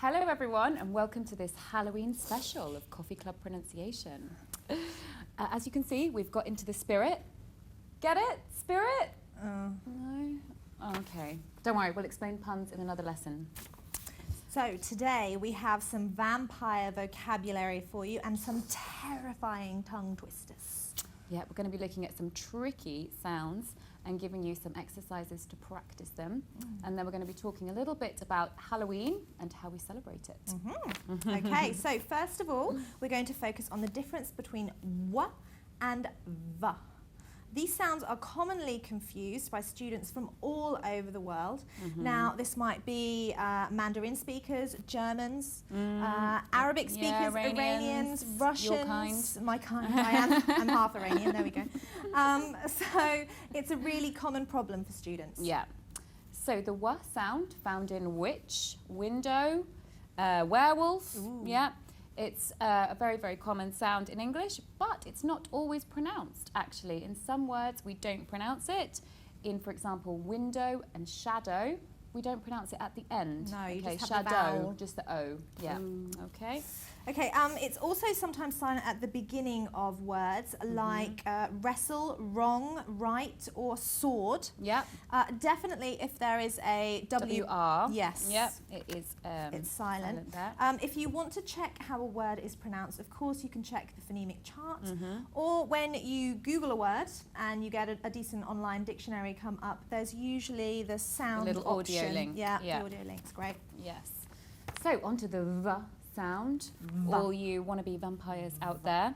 Hello everyone and welcome to this Halloween special of Coffee Club Pronunciation. As you can see, we've got into the spirit. Get it? Spirit? No? Okay. Don't worry, we'll explain puns in another lesson. So today we have some vampire vocabulary for you and some terrifying tongue twisters. Yeah, we're going to be looking at some tricky sounds and giving you some exercises to practice them. And then we're going to be talking a little bit about Halloween and how we celebrate it. Okay, so first of all, we're going to focus on the difference between w and v. These sounds are commonly confused by students from all over the world. Now, this might be Mandarin speakers, Germans, Arabic speakers, Iranians, Russians. Your kind. My kind, I'm half Iranian, there we go. So it's a really common problem for students. Yeah. So the w sound found in witch, window, werewolf. Yeah. It's a very, very common sound in English, but it's not always pronounced, actually. In some words, we don't pronounce it. In, for example, window and shadow, we don't pronounce it at the end. No, you just have shadow, the vowel. just the O. Yeah. Okay. Okay, it's also sometimes silent at the beginning of words, like wrestle, wrong, right, or sword. Yeah. Definitely if there is a W-R. Yes. Yep, it is it's silent. there. If you want to check how a word is pronounced, of course you can check the phonemic chart. Or when you Google a word and you get a decent online dictionary come up, there's usually the sound little option. audio link. Yeah, Yeah. the audio link's great. Yes. So onto the V sound. All you wannabe vampires out there.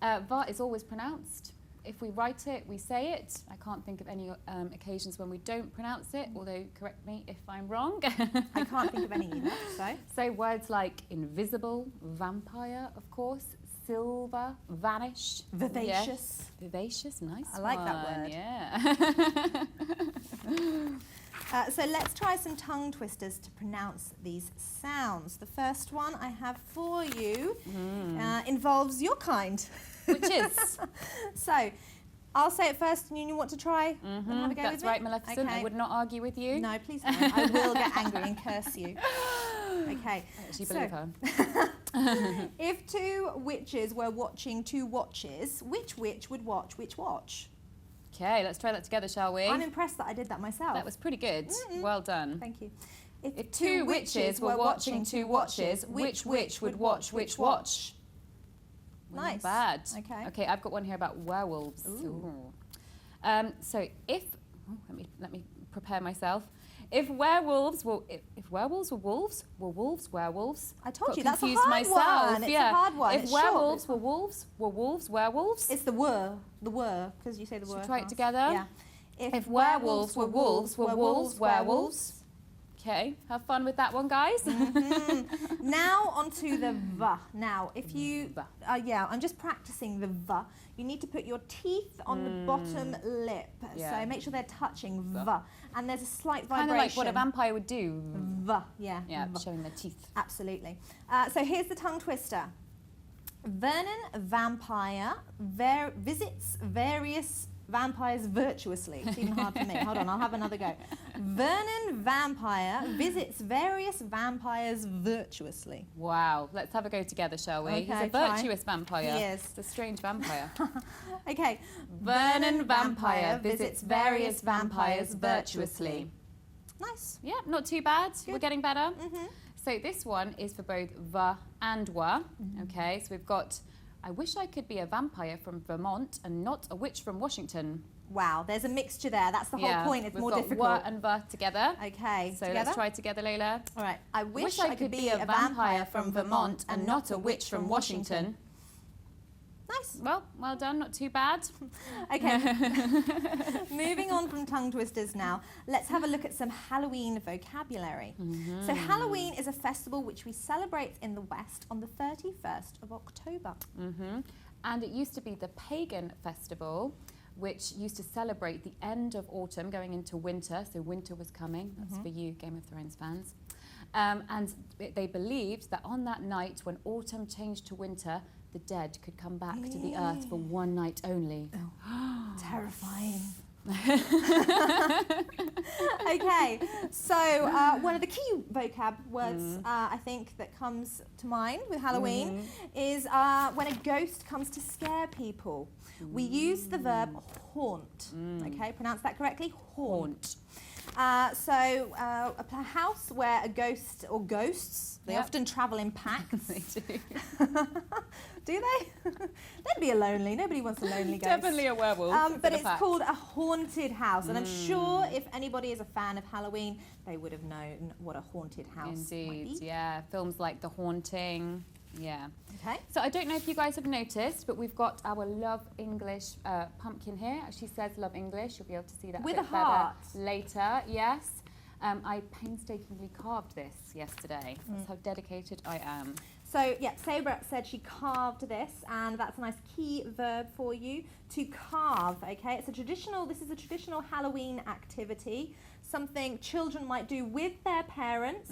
Va is always pronounced. If we write it, we say it. I can't think of any occasions when we don't pronounce it, although correct me if I'm wrong. I can't think of any either, So words like invisible, vampire, of course, silver, vanish. Vivacious. Yes. Vivacious, nice I like that one, word. Yeah. So let's try some tongue twisters to pronounce these sounds. The first one I have for you involves your kind. Which is? So I'll say it first and you want to try and have a go That's with me? right, Maleficent. Okay. I would not argue with you. No, please don't. I will get angry and curse you. Okay. I actually believe her. If two witches were watching two watches, which witch would watch which watch? Okay, let's try that together, shall we? I'm impressed that I did that myself. That was pretty good. Well done. Thank you. If two witches were watching two watches, which witch would watch which watch? Nice. Not bad. Okay. Okay, I've got one here about werewolves. Ooh. So if let me prepare myself. If werewolves were wolves, were wolves werewolves? I told Got you, that's a confused hard myself. one. It's yeah. a hard one. If It's werewolves short. were wolves werewolves? It's the were, because you say the were. Should we try it fast. together? Yeah. If werewolves were wolves, were wolves werewolves? Okay, have fun with that one, guys. Now onto the v. Now, if you, V. I'm just practicing the v. You need to put your teeth on the bottom lip. Yeah. So make sure they're touching v. And there's a slight vibration. Kind of like what a vampire would do. V, yeah. Yeah, V. showing their teeth. Absolutely. So here's the tongue twister. Vernon Vampire visits various vampires virtuously. It's even hard for me. Hold on, I'll have another go. Vernon Vampire visits various vampires virtuously. Wow, let's have a go together, shall we? He's Okay, a try. virtuous vampire. He is. It's a strange vampire. Okay. Vernon Vampire visits various vampires virtuously. Nice. Yeah, not too bad. Good. We're getting better. So this one is for both v and wa. Okay, so we've got, I wish I could be a vampire from Vermont and not a witch from Washington. Wow, there's a mixture there. That's the whole point. It's we've more got difficult. wa and va together. Okay. So together? let's try together, Leila. All right. I wish I could be a vampire from Vermont and not a witch from Washington. Nice. Well done. Not too bad. Okay. Moving on from tongue twisters now, let's have a look at some Halloween vocabulary. So Halloween is a festival which we celebrate in the West on the 31st of October. And it used to be the pagan festival, which used to celebrate the end of autumn going into winter. So winter was coming. That's for you, Game of Thrones fans. And they believed that on that night when autumn changed to winter, the dead could come back to the earth for one night only. Oh, terrifying. Okay, so one of the key vocab words I think that comes to mind with Halloween is when a ghost comes to scare people. We use the verb haunt. Okay, pronounce that correctly. Haunt. So a house where a ghost or ghosts, they often travel in packs. They do. Do they? They'd be a lonely. Nobody wants a lonely ghost. Definitely a werewolf. But it's called a haunted house, and I'm sure if anybody is a fan of Halloween, they would have known what a haunted house might Indeed, be. yeah. Films like The Haunting. Yeah. Okay. So I don't know if you guys have noticed, but we've got our Love English pumpkin here. She says Love English. You'll be able to see that With bit a heart. better later. Yes. I painstakingly carved this yesterday. That's how dedicated I am. So yeah, Sabrah said she carved this, and that's a nice key verb for you, to carve. Okay, it's a traditional. This is a traditional Halloween activity, something children might do with their parents,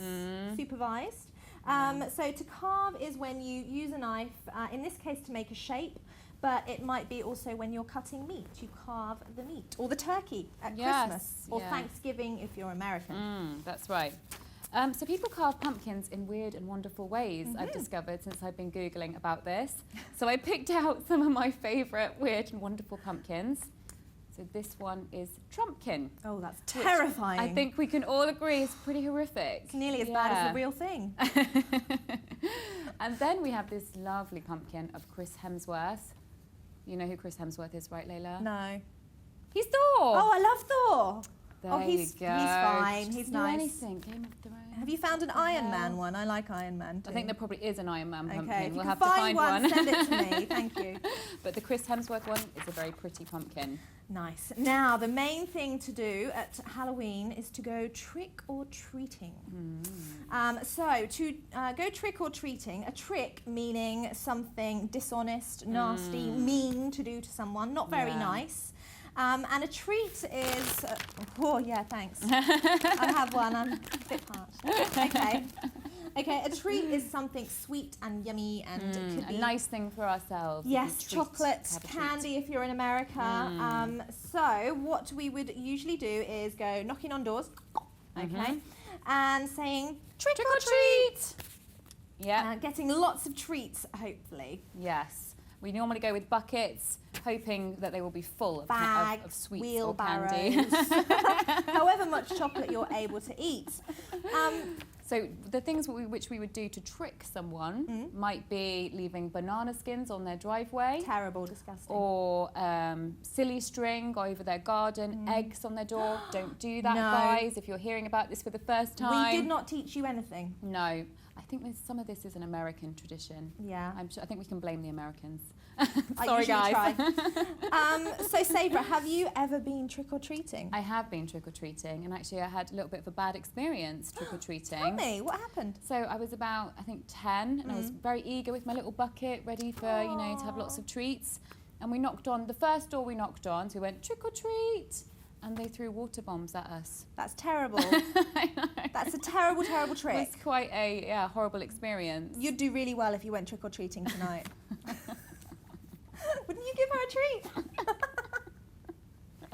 supervised. So to carve is when you use a knife, in this case to make a shape, but it might be also when you're cutting meat. You carve the meat, or the turkey at Christmas, or Thanksgiving if you're American. That's right. So people carve pumpkins in weird and wonderful ways, I've discovered since I've been Googling about this. So I picked out some of my favourite weird and wonderful pumpkins. So this one is Trumpkin. Oh, that's terrifying. I think we can all agree is pretty horrific. It's nearly as bad as the real thing. And then we have this lovely pumpkin of Chris Hemsworth. You know who Chris Hemsworth is, right, Leila? No. He's Thor! Oh, I love Thor. There he's fine. He's nice. Anything. Game of Thrones. Have you found an Iron Man one? I like Iron Man too. I think there probably is an Iron Man pumpkin. Okay, if we'll you have can to find one. send it to me. Thank you. But the Chris Hemsworth one is a very pretty pumpkin. Nice. Now, the main thing to do at Halloween is to go trick-or-treating. So, to go trick-or-treating, a trick meaning something dishonest, nasty, mean to do to someone, not very nice. And a treat is, oh yeah, thanks. I have one, I'm a bit parched. Okay. Okay, a treat is something sweet and yummy, and it could be a nice thing for ourselves. Yes, chocolate, candy if you're in America. So what we would usually do is go knocking on doors, okay, and saying trick or treat. Yeah. Getting lots of treats, hopefully. Yes. We normally go with buckets, hoping that they will be full of, Bags, of sweets wheelbarrows, or candy. however much chocolate you're able to eat. So the things which we would do to trick someone might be leaving banana skins on their driveway. Terrible, disgusting. Or silly string over their garden, eggs on their door. Don't do that, guys, if you're hearing about this for the first time. We did not teach you anything. No. I think some of this is an American tradition. Yeah. I think we can blame the Americans. Sorry, guys. Try. So, Sabrah, have you ever been trick-or-treating? I have been trick-or-treating, and actually I had a little bit of a bad experience trick-or-treating. Tell me, what happened? So I was about, I think, 10, and I was very eager with my little bucket, ready for, you know, to have lots of treats. And we knocked on, the first door we knocked on, so we went, trick-or-treat! And they threw water bombs at us. That's terrible. I know. That's a terrible, terrible trick. It was quite a horrible experience. You'd do really well if you went trick-or-treating tonight. Wouldn't you give her a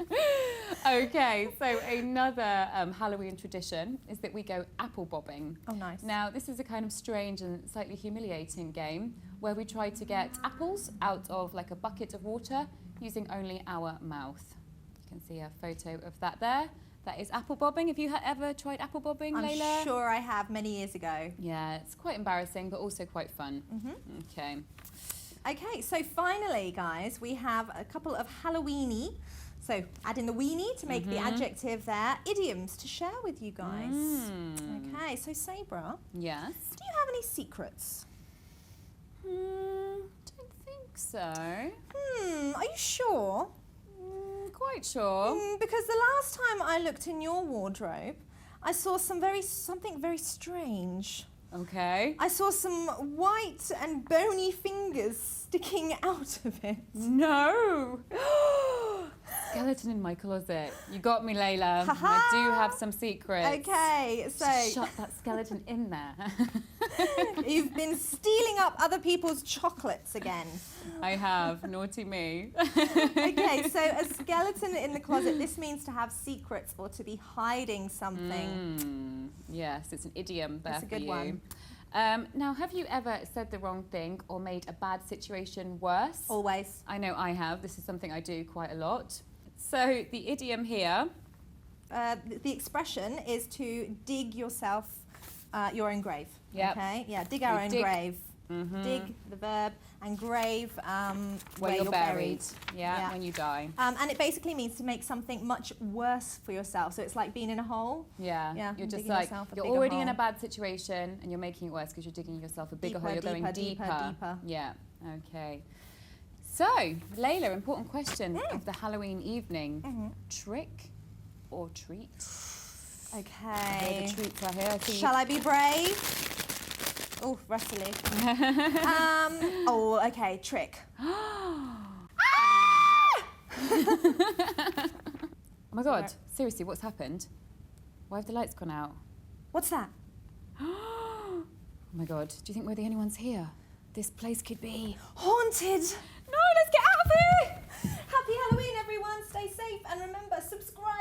treat? Okay, so another Halloween tradition is that we go apple bobbing. Oh, nice. Now, this is a kind of strange and slightly humiliating game where we try to get apples out of like a bucket of water using only our mouth. You can see a photo of that there. That is apple bobbing. Have you ever tried apple bobbing, Leila? I'm sure I have many years ago. Yeah, it's quite embarrassing, but also quite fun. Okay. Okay, so finally, guys, we have a couple of Halloweeny. So add in the weenie to make the adjective there. Idioms to share with you guys. Okay, so Sabrah. Yes. Do you have any secrets? Don't think so. Are you sure? Quite sure. Because the last time I looked in your wardrobe, I saw something very strange. Okay. I saw some white and bony fingers sticking out of it. No. skeleton in my closet. You got me, Leila. Ha-ha. I do have some secrets. Okay, so Shut that skeleton in there. you've been stealing up other people's chocolates again. I have. Naughty me. Okay, so a skeleton in the closet, this means to have secrets or to be hiding something. Yes, it's an idiom there That's a for good you. one. Now, have you ever said the wrong thing or made a bad situation worse? Always. I know I have. This is something I do quite a lot. So the idiom here. The expression is to dig yourself your own grave. Yep. Okay. Yeah. Dig our We own dig- grave. Dig, the verb, and grave, Where you're buried. Yeah, when you die. And it basically means to make something much worse for yourself. So it's like being in a hole. Yeah, Yeah, you're just digging like, yourself a you're bigger already in a hole. bad situation and you're making it worse because you're digging yourself a bigger Deeper, hole. You're going deeper, deeper. deeper. Yeah, okay. So, Leila, important question of the Halloween evening. Trick or treat? Okay. The treats are here. So Shall I be brave? Oh, rustly. Oh, okay. Trick. Oh my God, seriously, what's happened? Why have the lights gone out? What's that? Oh my God, do you think we're the only ones here? This place could be Haunted. No, let's get out of here! Happy Halloween, everyone. Stay safe and remember, subscribe.